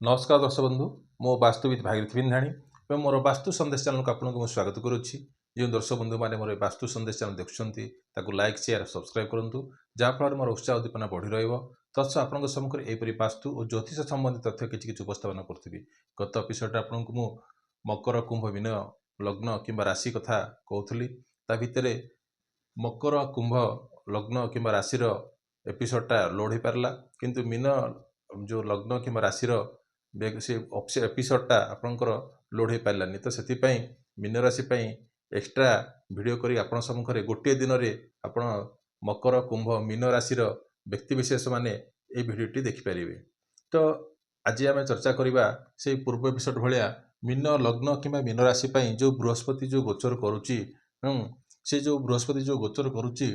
नमस्कार दर्शक बंधु मो वास्तुविद भागीरथ बिंधाणी और मोर वास्तु संदेश चैनल को आपको स्वागत करुच्ची। जो दर्शक बंधु मैंने मोर वास्तु संदेश चैनल देखुं लाइक शेयर सब्सक्राइब करूँ जहाँफल मोर उत्साह उद्दीपना बढ़ी रहा आपंक सम्मुखें यहपरी वास्तु और ज्योतिष संबंधी तथ्य किसी उपस्थापन करी। गत एपिसोड आपको मकर कुंभ मीन लग्न कि राशि कथा कहूली भितर मकर कुंभ लग्न कि राशि एपिसोडटा लोड हो पारा किंतु मीन जो लग्न कि राशि से एपिसोडटा आपंकर लोड हो पारानी तो से मीन राशि एक्सट्रा वीडियो करी आपण सम्मुखें गोटे दिन में आपण मकर कुंभ मीन राशि व्यक्तिशेष माने ये भिडटी देखिपारे। तो आज आम चर्चा करवा से पूर्व एपिसोड भाया मीन लग्न कि मीन राशि जो बृहस्पति जो गोचर करुच्ची से जो बृहस्पति जो गोचर करुच्ची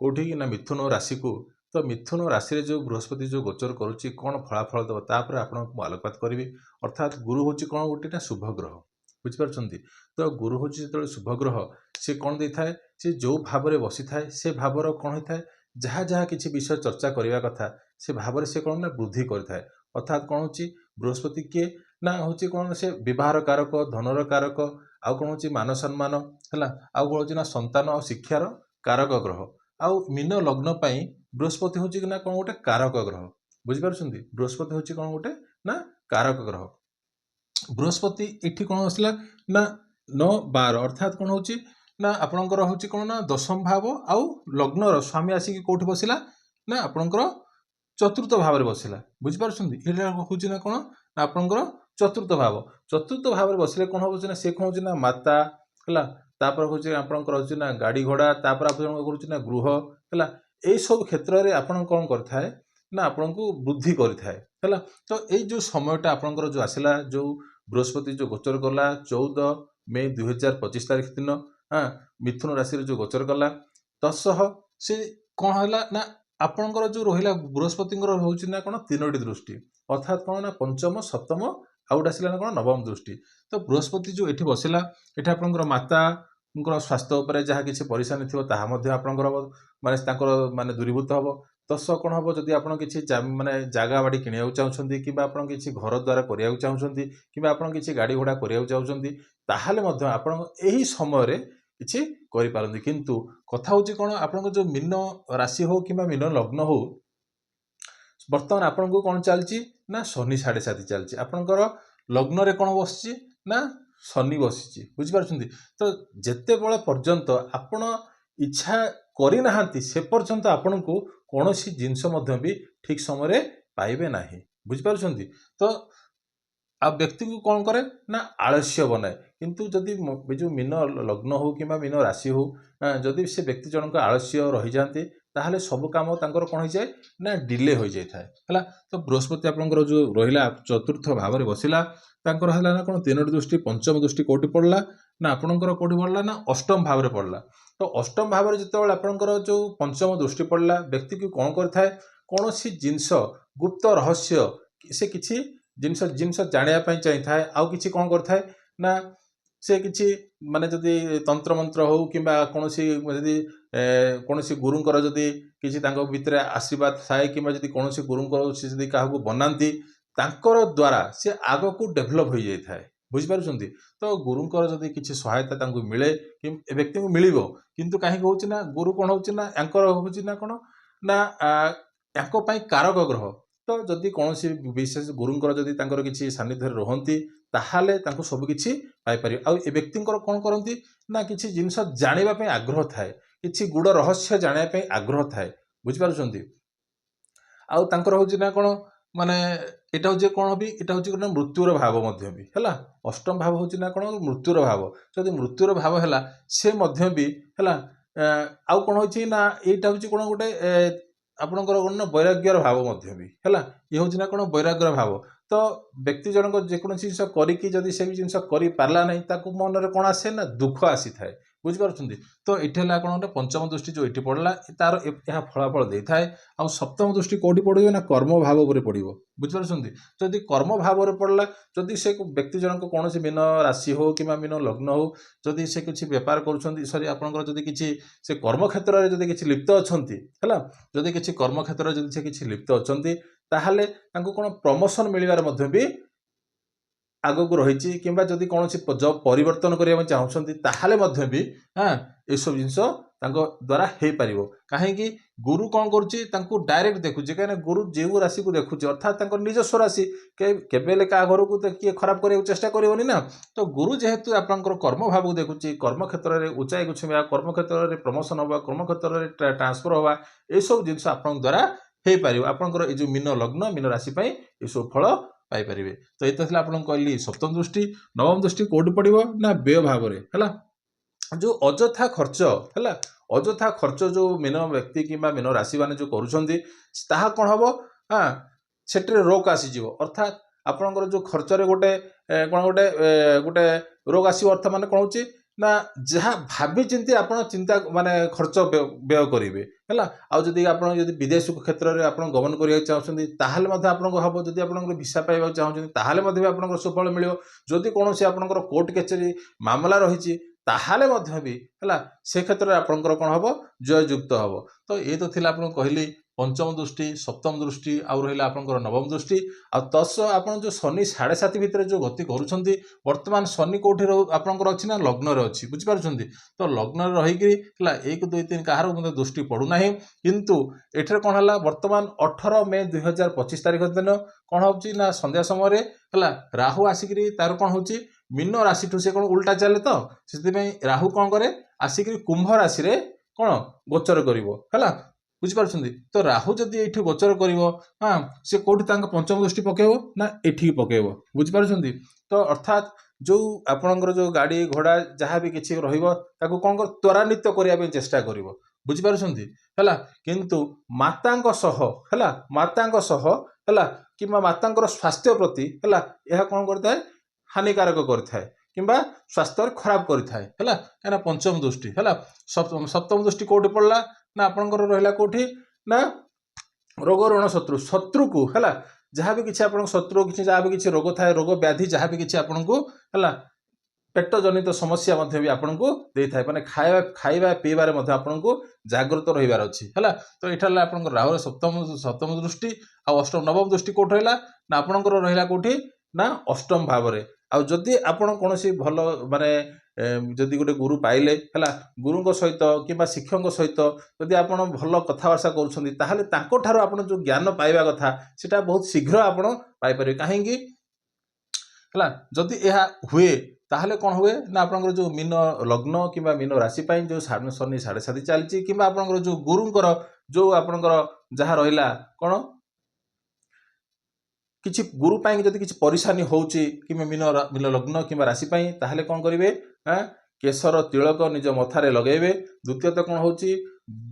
कौटी ना मिथुन राशि को तो मिथुन राशि जो बृहस्पति जो गोचर करुच्ची कौन फलाफल दब तापर आपको आलोकपात करी। अर्थात गुरु हूँ कौन गोटे शुभ ग्रह बुझिपार। तो गुरु हूँ जो शुभ ग्रह सी कौन दे थाए सी जो भाव में बसी थाए से भावर कौन होता है जहाँ जहाँ किसी विषय चर्चा करने कथा से भाव से कौन ना वृद्धि करें। अर्थात कौन हो बृहस्पति किए ना हूँ कौन से बहार कारक धनर कारक आउ कौन हो मान सम्मान है आउ कौन हो संतान और शिक्षार कारक ग्रह आउ मीन लग्न बृहस्पति हूँ कि ना कौन गोटे कारक ग्रह बुझिपार। बृहस्पति हूँ कौन गोटे ना कारक ग्रह बृहस्पति इठी कौन आसला ना 9-12 अर्थात कौन हो ना आपणकर हूँ कौन ना दशम भाव आउ लग्नर स्वामी आसिक कौटी बसला ना आपणकर चतुर्थ भाव में बसला बुझिपार। ये हूँ ना कौन ना आपणकर चतुर्थ भाव में बसले कौन हो सी कौन हो माता है तापर हूँ आपणकर ना गाड़ी घोड़ा तापर आप ना गृह है यही सब क्षेत्र में आपन कौन करए ना आपण को वृद्धि करें। तो ये जो समयटा आपंकर जो आसला जो बृहस्पति जो गोचर कला 14 मई 2025 तारीख दिन हाँ मिथुन राशि जो गोचर कला तत्सह से कौन है ना आपंकर जो रहा बृहस्पति हूँ ना कौन 3टी दृष्टि अर्थात कौन ना पंचम सप्तम आउट आसला ना कौन नवम दृष्टि। तो बृहस्पति जो ये बसला ये आपंकर माता स्वास्थ्य उपर जहाँ किसी परेशानी थी आपंकर माने माने दूरीभूत हम तस कौन हम जदि आप किसी माने जगह बाड़ी किणा चाहते कि किसी घर द्वारा करने चाहते कि किसी गाड़ी घोड़ा करने चाहते आप समय किसी करें। किंतु कथा हूँ कौन आप जो मीन राशि हो कि मीन लग्न हो बर्तमान आपन को कौन चलती ना शनि 7.5 चलती आपंकर लग्न रे कौन बस ना शनि बसी बुझिपार। तो जिते बड़े पर्यंत आपण इच्छा करना से पर्यंत आपण को कौन सी जिनस भी ठीक समय पाइबे ना बुझिपार। तो आ व्यक्ति को कौन करे ना आलस्य बनाए किंतु जदि जो मीन लग्न हो कि मीन राशि हो जदि से व्यक्ति जनक आलस्य रही जाते ताहले सब काम तांकर कौन हो जाए ना डिले हो जाए है। तो बृहस्पति आपंकर जो रहा चतुर्थ भाव में बसला तांकर है ना कौन 3टी दृष्टि पंचम दृष्टि कौटी पड़ला ना आपणकर कौटी पड़ला ना अष्टम भाव में पड़ला। तो अष्टम भाव में जिते आपणकर जो पंचम दृष्टि पड़ला व्यक्ति को कौन करे कौन सी जिनस गुप्त रहस्य से किसी जिनस जिनस जानापी चाहिए आउ कि कौन करए ना से किसी माने जदि तंत्र मंत्र हो कि कौन कौन गुरुंर जदि किसी भितर आशीर्वाद थाए कि कौन गुरुंर से क्या बनाती द्वारा से आग को डेभलप हो जाए बुझिपार। तो गुरुंर जदि किसी सहायता मिले कि व्यक्ति को मिल किंतु कहीं हूँ ना गुरु कौन हूँ ना हूँ ना कौन ना कारक ग्रह। तो जदि कौन विशेष गुरुंर जदि किसी सानिध्य रहती ताहले सबकि पाइपर आ व्यक्ति कौन करती ना किसी जिनस जानापी आग्रह थाए किसी गुड़ रहस्य जानापी आग्रह थाए बुझिपार। आउर हूँ ना कौन माने यहाँ हूँ कौन भी यहाँ हूँ मृत्युर भाव भी है अष्टम भाव हूँ ना कौन मृत्युर भाव जदि मृत्युर भाव है से भी है आउ कौन हो ना यहाँ हूँ कौन गोटे आपणकर कौन ना वैराग्यर भाव भी है ये हूँ ना कौन वैराग्यर भाव। तो व्यक्ति जनक जेकोसी जिन करी से जिन कर पारा ना मन में कौन आसे ना दुख आसी थाए बुझिपार। तो ये कौन गोटे पंचम दृष्टि जो ये पड़ा तार यह फलाफल दे थाए आ सप्तम दृष्टि कौटी पड़ो ना कर्म भाव पर पड़ो बुझिपार। जदि कर्म भाव में पड़ा जदि से व्यक्ति जनक कौन मीन राशि हो कि मीन लग्न हो जदि से किसी बेपार कर सरी आपंकर जदि किसी से कर्म क्षेत्र में जदि किसी लिप्त अच्छा है जदि किसी कर्म क्षेत्र में जदि से किसी लिप्त अच्छा ताहले तांको कोन प्रमोशन मिलिबार मध्ये भी आगको रही कि जदि कौन जब परिवर्तन करने चाहते ताहले मध्य भी हाँ ये सब जिनस द्वारा हो पार कहीं गुरु कौन करुच्ची डायरेक्ट देखुचे कहीं गुरु जो राशि को देखुचे अर्थात निजस्व राशि केबेले क्या घर को किए खराब करने चेष्टा करनी ना तो गुरु जेहेतु आपंकर कर्म भाव को देखुची कर्म क्षेत्र में ऊंचाई को छुआ कर्म क्षेत्र में प्रमोशन हवा कर्म क्षेत्र में ट्रांसफर हवा ये सब जिनस आप द्वारा हो पार आपंकर जो मीन लग्न मीन राशि ये सब फल पाइपर तो ये आपको कहली सप्तम दृष्टि नवम दृष्टि कौट पड़ो ना व्यय भाव है जो अजथा खर्च है अजथा खर्च जो मीन व्यक्ति कि मीन राशि मैंने जो करुँचा कौन हम हाँ से रोग आसीज अर्थात आपंकर जो खर्च गोटे कौन गोटे गोटे रोग आसो अर्थ मान कौन हो ना जहाँ भाभी चिंती आप चिंता माने खर्च व्यय करेंगे है आदि आप विदेश क्षेत्र में आप गमन करने चाहते ताहले आपको हम जब आप भिसा पाइबा चाहते ताहले आप सुफल मिले जदि कौन से आपंकर कोर्ट कचेरी मामला रही ताहले भी है से क्षेत्र में आपंकर कौन हम जययुक्त हम तो ये तो थिला आपको कहली पंचम दृष्टि सप्तम दृष्टि आउ रहा आपंकर नवम दृष्टि आ तस आप जो शनि 7.5 भितर जो गति करुँच वर्तमान शनि कौटी आपंकर अच्छी ना लग्न अच्छी बुझीपार तो लग्न रहीकि 1 2 3 कहार दृष्टि पड़ूना किंतु एठे कौन है वर्तमान 18 मे 2025 तारीख दिन कौन हो संध्या समय है राहु आसिक तार कौन हो मीन राशि ठू से कौन उल्टा चले तो से राहु कौन करे आसिक कुंभ राशि रे कौन गोचर कर बुझीपार तो राहु जदि ये गोचर कर हाँ सी कौटी पंचम दृष्टि पकेब ना एठी पकेब बुझीपार तो अर्थात जो आपणकर जो गाड़ी घोड़ा जहाँ भी किसी रहा कौन कर त्वरान्वित करने चेष्टा कर बुझीपार है किंतु माता है माता कि माता स्वास्थ्य प्रति है यह कौन करता है हानिकारक करता है किंबा स्वास्थ्य खराब करता है कहीं पंचम दृष्टि है सप्तम दृष्टि कौटी पड़ला ना आपंकर रहा कौटी ना रोग ऋण शत्रु शत्रु को है जहाँ भी किसी आप शत्रु किसी जहाँ भी किसी रोग थाए रोग व्याधि जहाँ भी किसी आपन को है पेट जनित समस्या भी आपन को दे था माने खाइबा पीबार आपन को जागृत रहिबार अछि है तो यहाँ आप राहु सप्तम दृष्टि आ अष्टम नवम दृष्टि कौट रहा ना आपंकर रहा कौटी ना अष्टम भाव में आदि आपण कौन भल माने जदि गोटे गुरु पाइले है गुरु सहित कि शिक्षक सहित जदि आप भल कथबार्ता करुँच आप जो ज्ञान पाइबा कथा से बहुत शीघ्र आपड़ पाइपर कहीं है जदि यह हुए ताहले कौन हुए ना आपंकर जो मीन लग्न कि मीन राशि जो शनि 7.5 चलती कि आपंकर जो गुरुंकर जो आपंकर जहाँ रहा कौन किसी गुरु पाई जदि किसी परेशानी होची कि मीन लग्न कि राशि ताहले कौन करेंगे हाँ केशर तिलक निज मथारे लगेबे द्वितीयतः कौन हो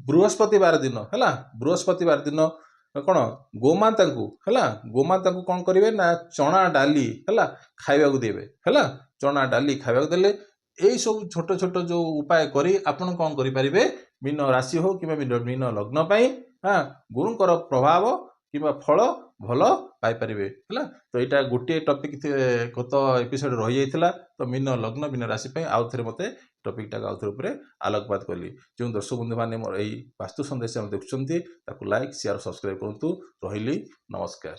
बृहस्पतिवार दिन है बृहस्पतिवार दिन कौन गोमाता को है गोमाता को कौन करेंगे ना चना डाली है खाइबा को देवे है चना डाली खाइबा देले यही सब छोट छोट जो उपाय करी आपन कौन करें मीन राशि हो कि मीन लग्न हाँ गुरुंकर प्रभाव कि फल भल पाइपर है तो यहाँ गोटे टपिक गत एपिसोड रही जाता तो मीन लग्न मीन राशि आउ थे मत टपिकटा आउ थे आलोकपात कली जो दर्शक बंधु मैंने मोर यही वास्तु संदेश देखुं लाइक शेयर सब्सक्राइब करूँ रही नमस्कार।